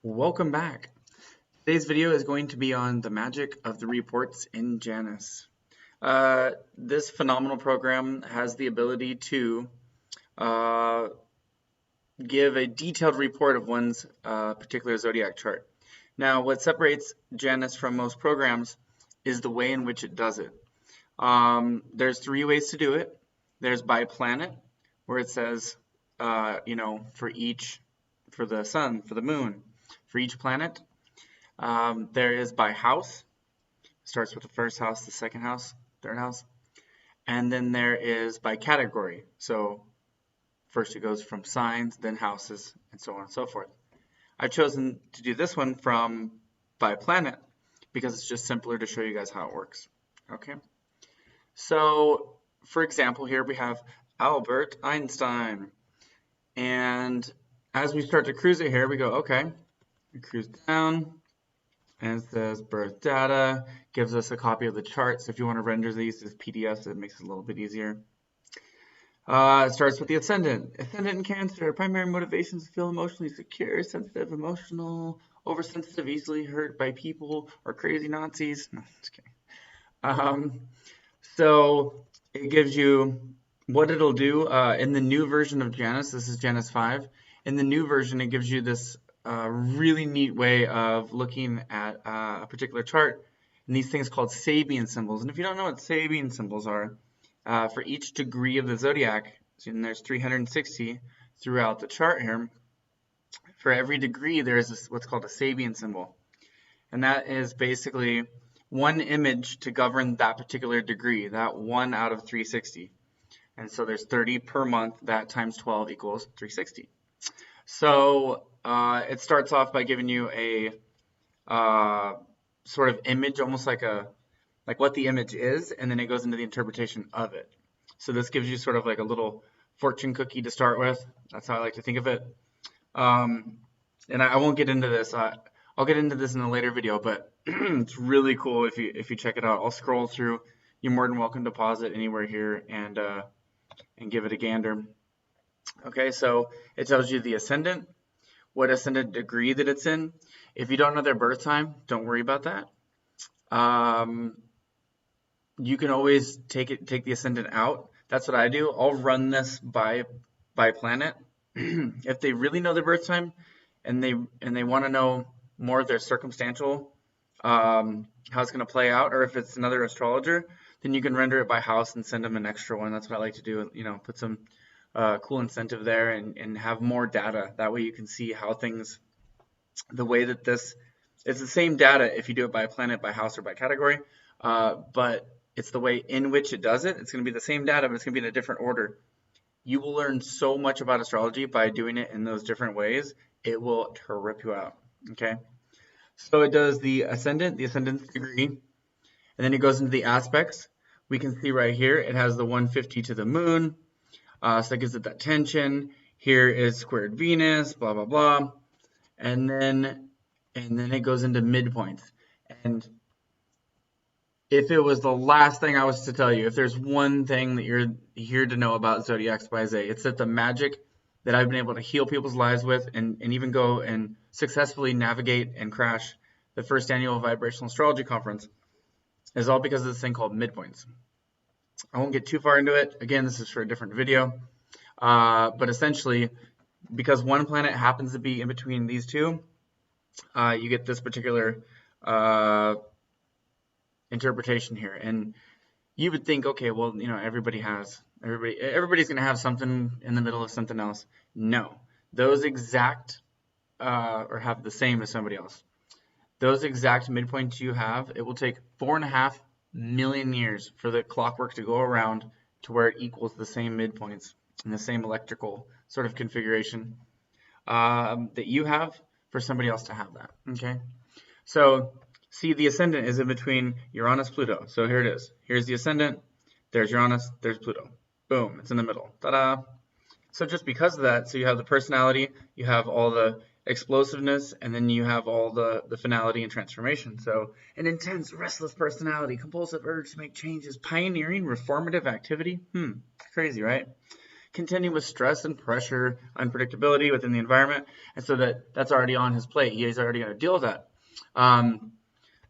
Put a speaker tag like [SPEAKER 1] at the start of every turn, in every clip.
[SPEAKER 1] Welcome back. Today's video is going to be on the magic of the reports in Janus. This phenomenal program has the ability to uh, give a detailed report of one's particular zodiac chart. Now, what separates Janus from most programs is the way in which it does it. There's three ways to do it. There's by planet, where it says, for the sun, for the moon, for each planet. There is by house. Starts with the first house, the second house, third house. And then there is by category. So first it goes from signs, then houses, and so on and so forth. I've chosen to do this one from by planet because it's just simpler to show you guys how it works. Okay. So for example, here we have Albert Einstein. And as we start to cruise it here, we go, okay, we cruise down. And it says birth data, gives us a copy of the chart. So if you want to render these as PDFs, it makes it a little bit easier. It starts with the ascendant. Ascendant in Cancer, primary motivations to feel emotionally secure, sensitive, emotional, oversensitive, easily hurt by people, or crazy Nazis. No, just kidding. So it gives you what it'll do. In the new version of Janus, this is Janus 5. In the new version, it gives you this really neat way of looking at a particular chart, and these things called Sabian symbols. And if you don't know what Sabian symbols are, for each degree of the zodiac, and there's 360 throughout the chart here, for every degree there is what's called a Sabian symbol, and that is basically one image to govern that particular degree, that 1 out of 360. And so there's 30 per month. That times 12 equals 360. So it starts off by giving you a sort of image, almost like what the image is, and then it goes into the interpretation of it. So this gives you sort of like a little fortune cookie to start with. That's how I like to think of it. And I won't get into this. I'll get into this in a later video, but it's really cool if you check it out. I'll scroll through. You're more than welcome to pause it anywhere here and give it a gander. Okay, so it tells you the ascendant, what ascendant degree that it's in. If you don't know their birth time, don't worry about that. You can always take the ascendant out. That's what I do. I'll run this by planet. If they really know their birth time and they want to know more of their circumstantial, how it's going to play out, or if it's another astrologer, then you can render it by house and send them an extra one. That's what I like to do. Put some cool incentive there and have more data. That way you can see how things, the way that it's the same data if you do it by planet, by house, or by category, but it's the way in which it does it. It's going to be the same data, but it's going to be in a different order. You will learn so much about astrology by doing it in those different ways. It will trip you out. Okay. So it does the ascendant's degree, and then it goes into the aspects. We can see right here, it has the 150 to the moon. So that gives it that tension. Here is squared Venus, blah, blah, blah. And then it goes into midpoints. And if it was the last thing I was to tell you, if there's one thing that you're here to know about Zodiacs by Zay, it's that the magic that I've been able to heal people's lives with and even go and successfully navigate and crash the first annual Vibrational Astrology Conference is all because of this thing called midpoints. I won't get too far into it. Again, this is for a different video. But essentially, because one planet happens to be in between these two, you get this particular interpretation here. And you would think, okay, well, everybody's going to have something in the middle of something else. No, those exact or have the same as somebody else. Those exact midpoints you have, it will take 4.5 million years for the clockwork to go around to where it equals the same midpoints and the same electrical sort of configuration that you have for somebody else to have that. Okay, so see, the ascendant is in between Uranus, Pluto. So here it is. Here's the ascendant. There's Uranus. There's Pluto. Boom. It's in the middle. Ta-da. So just because of that, so you have the personality, you have all the explosiveness, and then you have all the finality and transformation. So an intense, restless personality, compulsive urge to make changes, pioneering, reformative activity. Crazy, right? contending with stress and pressure, unpredictability within the environment, and so that's already on his plate. He's already going to deal with that.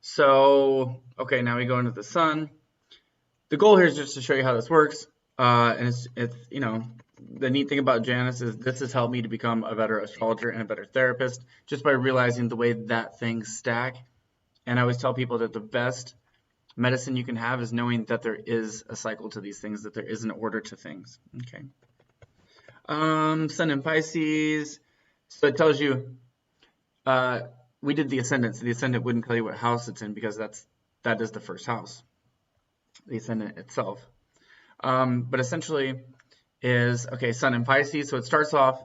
[SPEAKER 1] So, okay, now we go into the sun. The goal here is just to show you how this works, and it's you know, the neat thing about Janus is this has helped me to become a better astrologer and a better therapist just by realizing the way that things stack. And I always tell people that the best medicine you can have is knowing that there is a cycle to these things, that there is an order to things. Okay. Sun in Pisces. So it tells you, we did the ascendant. So the ascendant wouldn't tell you what house it's in because that is the first house, the ascendant itself. But essentially is, okay, Sun in Pisces. So it starts off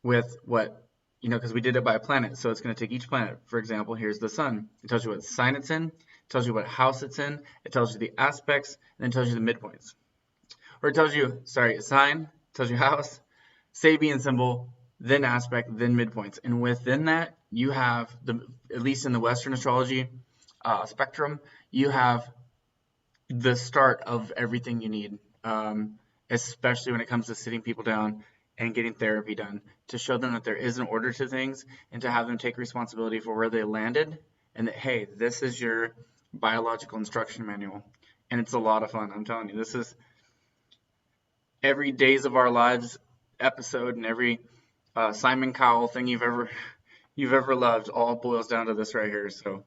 [SPEAKER 1] with what, you know, because we did it by a planet. So it's going to take each planet. For example, here's the Sun. It tells you what sign it's in. It tells you what house it's in. It tells you the aspects. And then it tells you the midpoints. Or it tells you, sorry, sign, tells you house, Sabian symbol, then aspect, then midpoints. And within that, you have, at least in the Western astrology spectrum, you have the start of everything you need, especially when it comes to sitting people down and getting therapy done, to show them that there is an order to things and to have them take responsibility for where they landed and that, hey, this is your biological instruction manual. And it's a lot of fun, I'm telling you. This is every Days of Our Lives episode and every Simon Cowell thing you've ever loved all boils down to this right here. So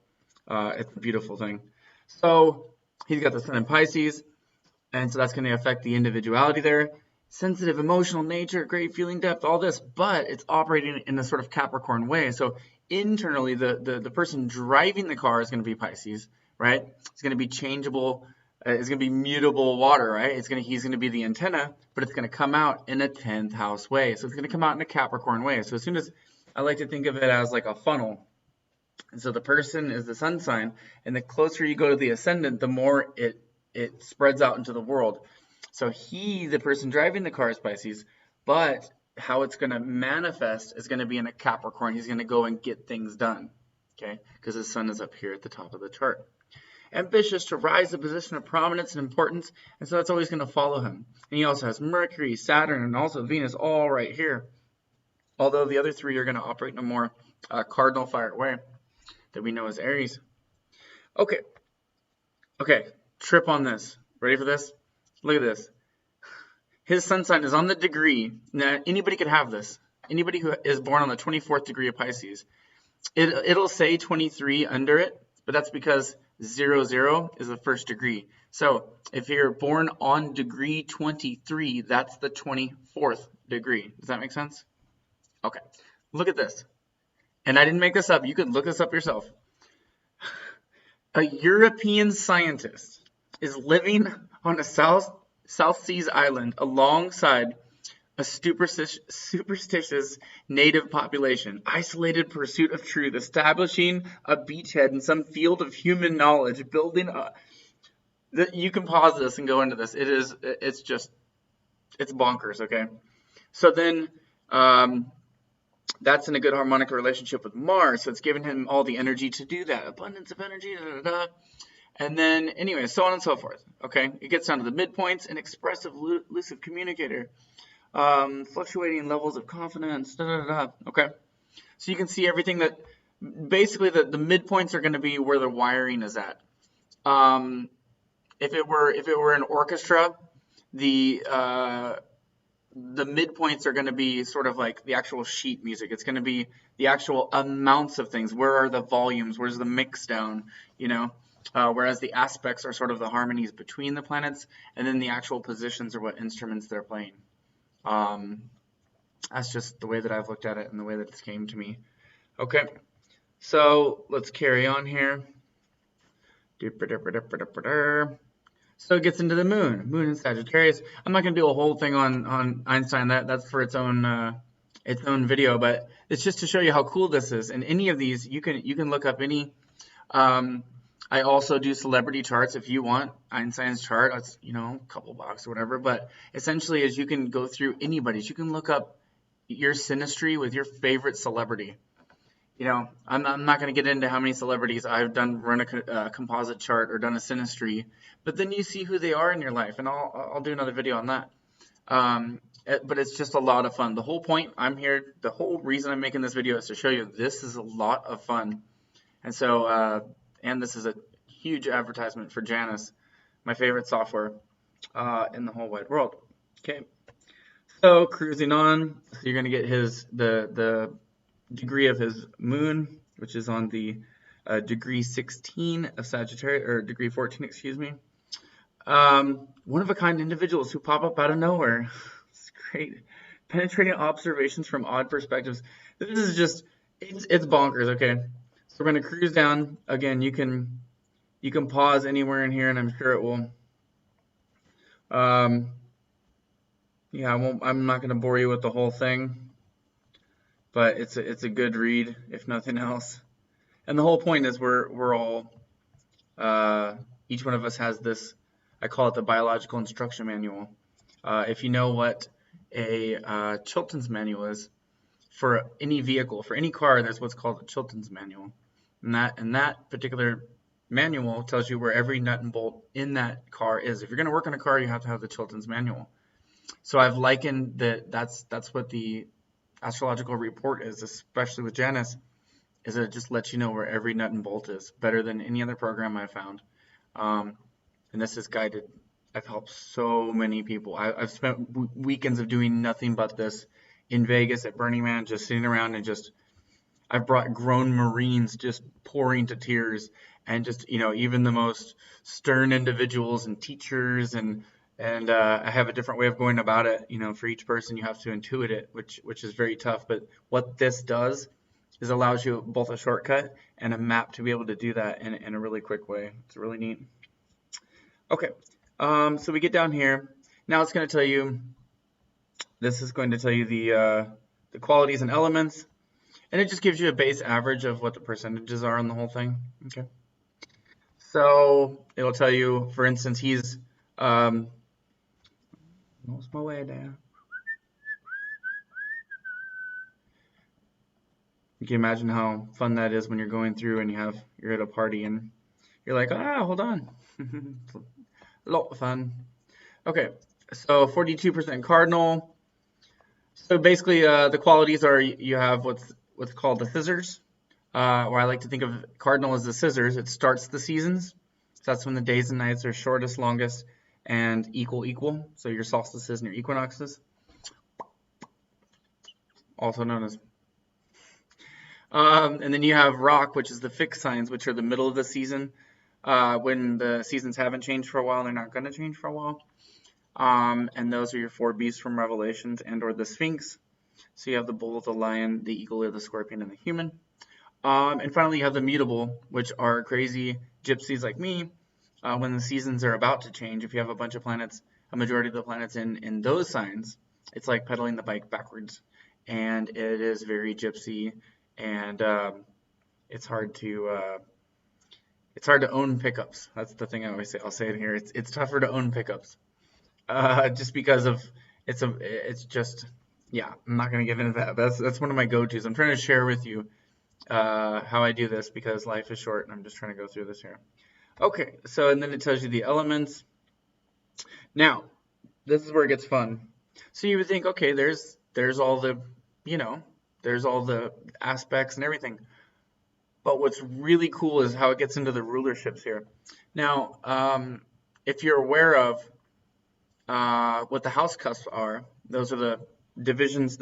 [SPEAKER 1] it's a beautiful thing. So he's got the Sun in Pisces, and so that's going to affect the individuality there. Sensitive, emotional nature, great feeling depth, all this, but it's operating in a sort of Capricorn way. So internally, the person driving the car is going to be Pisces, right? It's going to be changeable. It's going to be mutable water, right? He's going to be the antenna, but it's going to come out in a 10th house way. So it's going to come out in a Capricorn way. So as soon as, I like to think of it as like a funnel. And so the person is the sun sign, and the closer you go to the ascendant, the more it spreads out into the world. So the person driving the car is Pisces, but how it's going to manifest is going to be in a Capricorn. He's going to go and get things done, okay? Because his sun is up here at the top of the chart. Ambitious to rise to a position of prominence and importance, and so that's always going to follow him. And he also has Mercury, Saturn, and also Venus all right here. Although the other three are going to operate in a more cardinal fire way that we know as Aries. Okay, trip on this. Ready for this? Look at this. His sun sign is on the degree. Now, anybody could have this. Anybody who is born on the 24th degree of Pisces. It'll say 23 under it, but that's because 00 is the first degree. So if you're born on degree 23, that's the 24th degree. Does that make sense? Okay, look at this. And I didn't make this up. You could look this up yourself. A European scientist is living on a South Seas island alongside a superstitious native population, isolated pursuit of truth, establishing a beachhead in some field of human knowledge, building a... You can pause this and go into this. It's bonkers, okay? So then, that's in a good harmonic relationship with Mars, so it's giving him all the energy to do that. Abundance of energy, And then, anyway, so on and so forth, okay? It gets down to the midpoints, an expressive, elusive communicator. Fluctuating levels of confidence, okay? So you can see everything that, basically the midpoints are going to be where the wiring is at. If it were an orchestra, the midpoints are going to be sort of like the actual sheet music. It's going to be the actual amounts of things. Where are the volumes? Where's the mix down? You know, whereas the aspects are sort of the harmonies between the planets, and then the actual positions are what instruments they're playing. That's just the way that I've looked at it and the way that it's came to me. Okay, so let's carry on here. So it gets into the moon in Sagittarius. I'm not going to do a whole thing on Einstein. That's for its own video, but it's just to show you how cool this is. And any of these, you can look up any. I also do celebrity charts if you want Einstein's chart. That's, you know, a couple bucks or whatever. But essentially, is you can go through anybody's. You can look up your synastry with your favorite celebrity. You know, I'm not going to get into how many celebrities I've run a composite chart or done a synastry, but then you see who they are in your life, and I'll do another video on that. But it's just a lot of fun. The whole point I'm here, the whole reason I'm making this video is to show you this is a lot of fun. And so, and this is a huge advertisement for Janus, my favorite software in the whole wide world. Okay, so cruising on, so you're gonna get the degree of his moon, which is on the degree 16 of Sagittarius, or degree 14, excuse me. One of a kind individuals who pop up out of nowhere. It's great. Penetrating observations from odd perspectives. This is just, it's bonkers. Okay, so we're gonna cruise down again. You can pause anywhere in here, and I'm sure it will. Yeah, I'm not gonna bore you with the whole thing, but it's a good read if nothing else. And the whole point is we're all each one of us has this. I call it the biological instruction manual. If you know what a Chilton's manual is, for any vehicle, for any car, there's what's called a Chilton's manual. And that particular manual tells you where every nut and bolt in that car is. If you're going to work on a car, you have to have the Chilton's manual. So I've likened that's what the astrological report is, especially with Janus, is that it just lets you know where every nut and bolt is, better than any other program I've found. And this is guided. I've helped so many people. I've spent weekends of doing nothing but this in Vegas at Burning Man, just sitting around and I've brought grown Marines just pouring to tears, and just, even the most stern individuals and teachers, and I have a different way of going about it. For each person, you have to intuit it, which is very tough. But what this does is allows you both a shortcut and a map to be able to do that in a really quick way. It's really neat. Okay, so we get down here. Now it's going to tell you, this is going to tell you the qualities and elements, and it just gives you a base average of what the percentages are on the whole thing. Okay, so it'll tell you, for instance, he's lost my way there. You can imagine how fun that is when you're going through and you're at a party and you're like, hold on. A lot of fun. Okay, so 42% cardinal. So basically, the qualities are, you have what's called the scissors, where I like to think of cardinal as the scissors. It starts the seasons. So that's when the days and nights are shortest, longest, and equal. So your solstices and your equinoxes, also known as. And then you have rock, which is the fixed signs, which are the middle of the season. When the seasons haven't changed for a while, they're not going to change for a while. And those are your 4 beasts from Revelations and or the Sphinx. So you have the bull, the lion, the eagle, or the scorpion, and the human. And finally, you have the mutable, which are crazy gypsies like me. When the seasons are about to change, if you have a bunch of planets, a majority of the planets in those signs, it's like pedaling the bike backwards. And it is very gypsy, and it's hard to own pickups. That's the thing I always say. I'll say it here. It's tougher to own pickups, just because of it's just, yeah. I'm not gonna get into that. That's one of my go-tos. I'm trying to share with you how I do this because life is short, and I'm just trying to go through this here. Okay, so and then it tells you the elements. Now, this is where it gets fun. So you would think, okay, there's all the, there's all the aspects and everything. But what's really cool is how it gets into the rulerships here. Now, if you're aware of what the house cusps are, those are the divisions,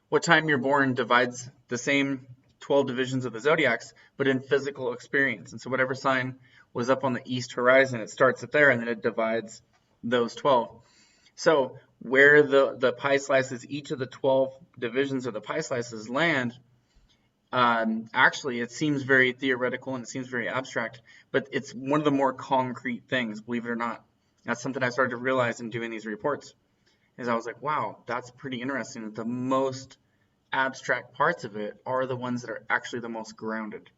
[SPEAKER 1] what time you're born divides the same 12 divisions of the zodiacs, but in physical experience. And so whatever sign was up on the east horizon, it starts up there, and then it divides those 12. So where the pie slices, each of the 12 divisions of the pie slices land, actually, it seems very theoretical and it seems very abstract, but it's one of the more concrete things, believe it or not. That's something I started to realize in doing these reports, is I was like, wow, that's pretty interesting, that the most abstract parts of it are the ones that are actually the most grounded.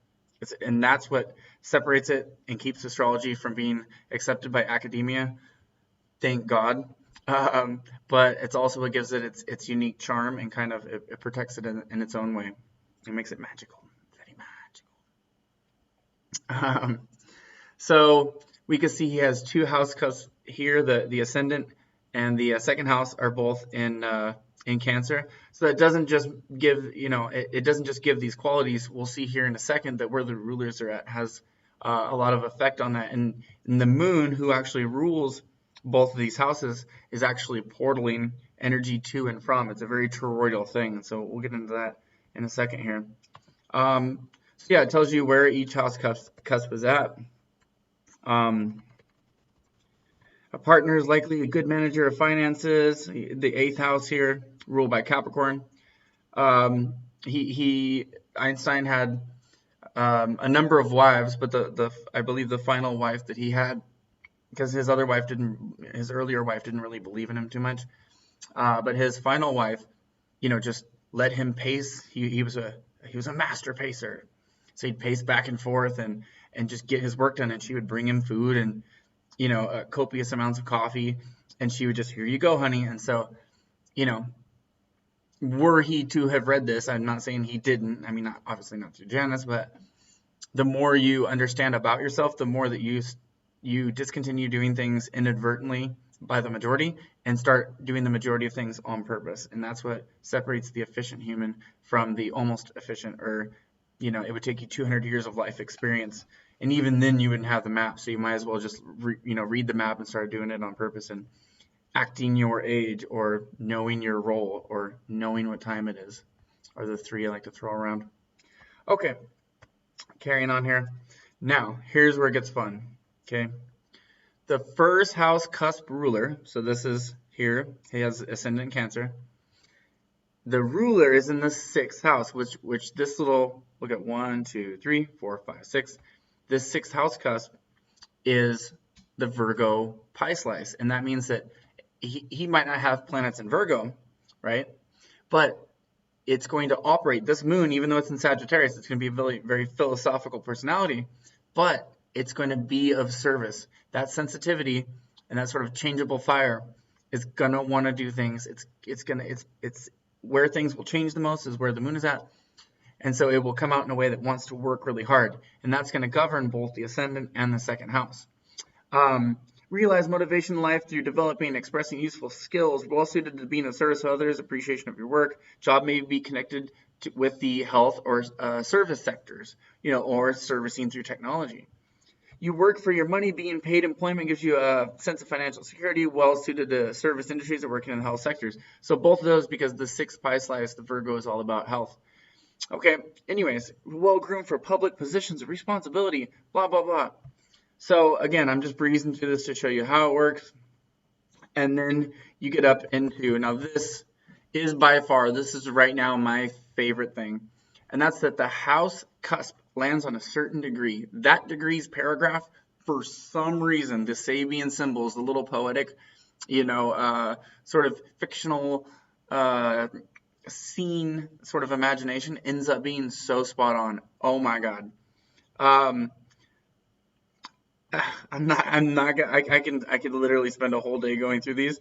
[SPEAKER 1] And that's what separates it and keeps astrology from being accepted by academia, thank God. But it's also what gives it its unique charm, and kind of it protects it in its own way. It makes it magical, very magical. So we can see he has 2 house cusps here, the ascendant and the second house are both in Cancer. So that doesn't just give, it doesn't just give these qualities. We'll see here in a second that where the rulers are at has a lot of effect on that. And the moon, who actually rules both of these houses, is actually portaling energy to and from. It's a very toroidal thing. So we'll get into that in a second here. So yeah, it tells you where each house cusp is at. A partner is likely a good manager of finances. The 8th house here, ruled by Capricorn. Einstein had a number of wives, but I believe the final wife that he had, because his earlier wife didn't really believe in him too much. But his final wife, just let him pace. He was a master pacer. So he'd pace back and forth and just get his work done. And she would bring him food and, copious amounts of coffee. And she would just, here you go, honey. And so, were he to have read this, I'm not saying he didn't. I mean, obviously not through Janice, but the more you understand about yourself, the more that you discontinue doing things inadvertently by the majority and start doing the majority of things on purpose. And that's what separates the efficient human from the almost efficient, or it would take you 200 years of life experience, and even then you wouldn't have the map. So you might as well just read the map and start doing it on purpose and acting your age, or knowing your role, or knowing what time it is, are the three I like to throw around. Okay, carrying on here. Now here's where it gets fun. Okay, the first house cusp ruler, so this is here, he has ascendant Cancer. The ruler is in the 6th house, which this little, look at 1, 2, 3, 4, 5, 6. This 6th house cusp is the Virgo pie slice. And that means that he might not have planets in Virgo, right? But it's going to operate, this moon, even though it's in Sagittarius, it's going to be a very, very philosophical personality, but it's going to be of service. That sensitivity and that sort of changeable fire is going to want to do things. It's where things will change the most is where the moon is at. And so it will come out in a way that wants to work really hard. And that's going to govern both the ascendant and the 2nd house. Realize motivation in life through developing and expressing useful skills, well suited to being of service to others, appreciation of your work. Job may be connected with the health or service sectors, or servicing through technology. You work for your money. Being paid employment gives you a sense of financial security, well suited to service industries or working in the health sectors. So both of those, because the 6th pie slice, the Virgo, is all about health. Okay, anyways, well groomed for public positions of responsibility, blah, blah, blah. So again, I'm just breezing through this to show you how it works. And then you get up into, now this is by far, this is right now my favorite thing. And that's that the house cusp lands on a certain degree. That degree's paragraph, for some reason, the Sabian symbols, the little poetic, sort of fictional scene sort of imagination, ends up being so spot on. Oh my God. I could literally spend a whole day going through these,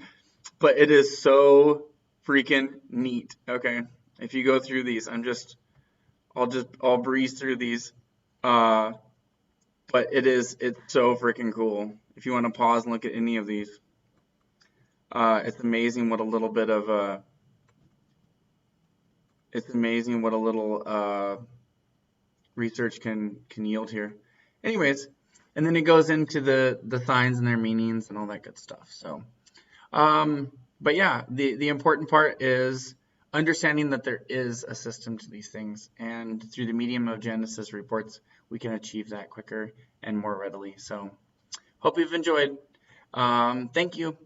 [SPEAKER 1] but it is so freaking neat. Okay. If you go through these, I'll breeze through these. But it's so freaking cool. If you want to pause and look at any of these, it's amazing what a little bit of, research can yield here. Anyways, and then it goes into the signs and their meanings and all that good stuff. So, but yeah, the important part is understanding that there is a system to these things, and through the medium of Genesis reports, we can achieve that quicker and more readily. So, hope you've enjoyed. Thank you.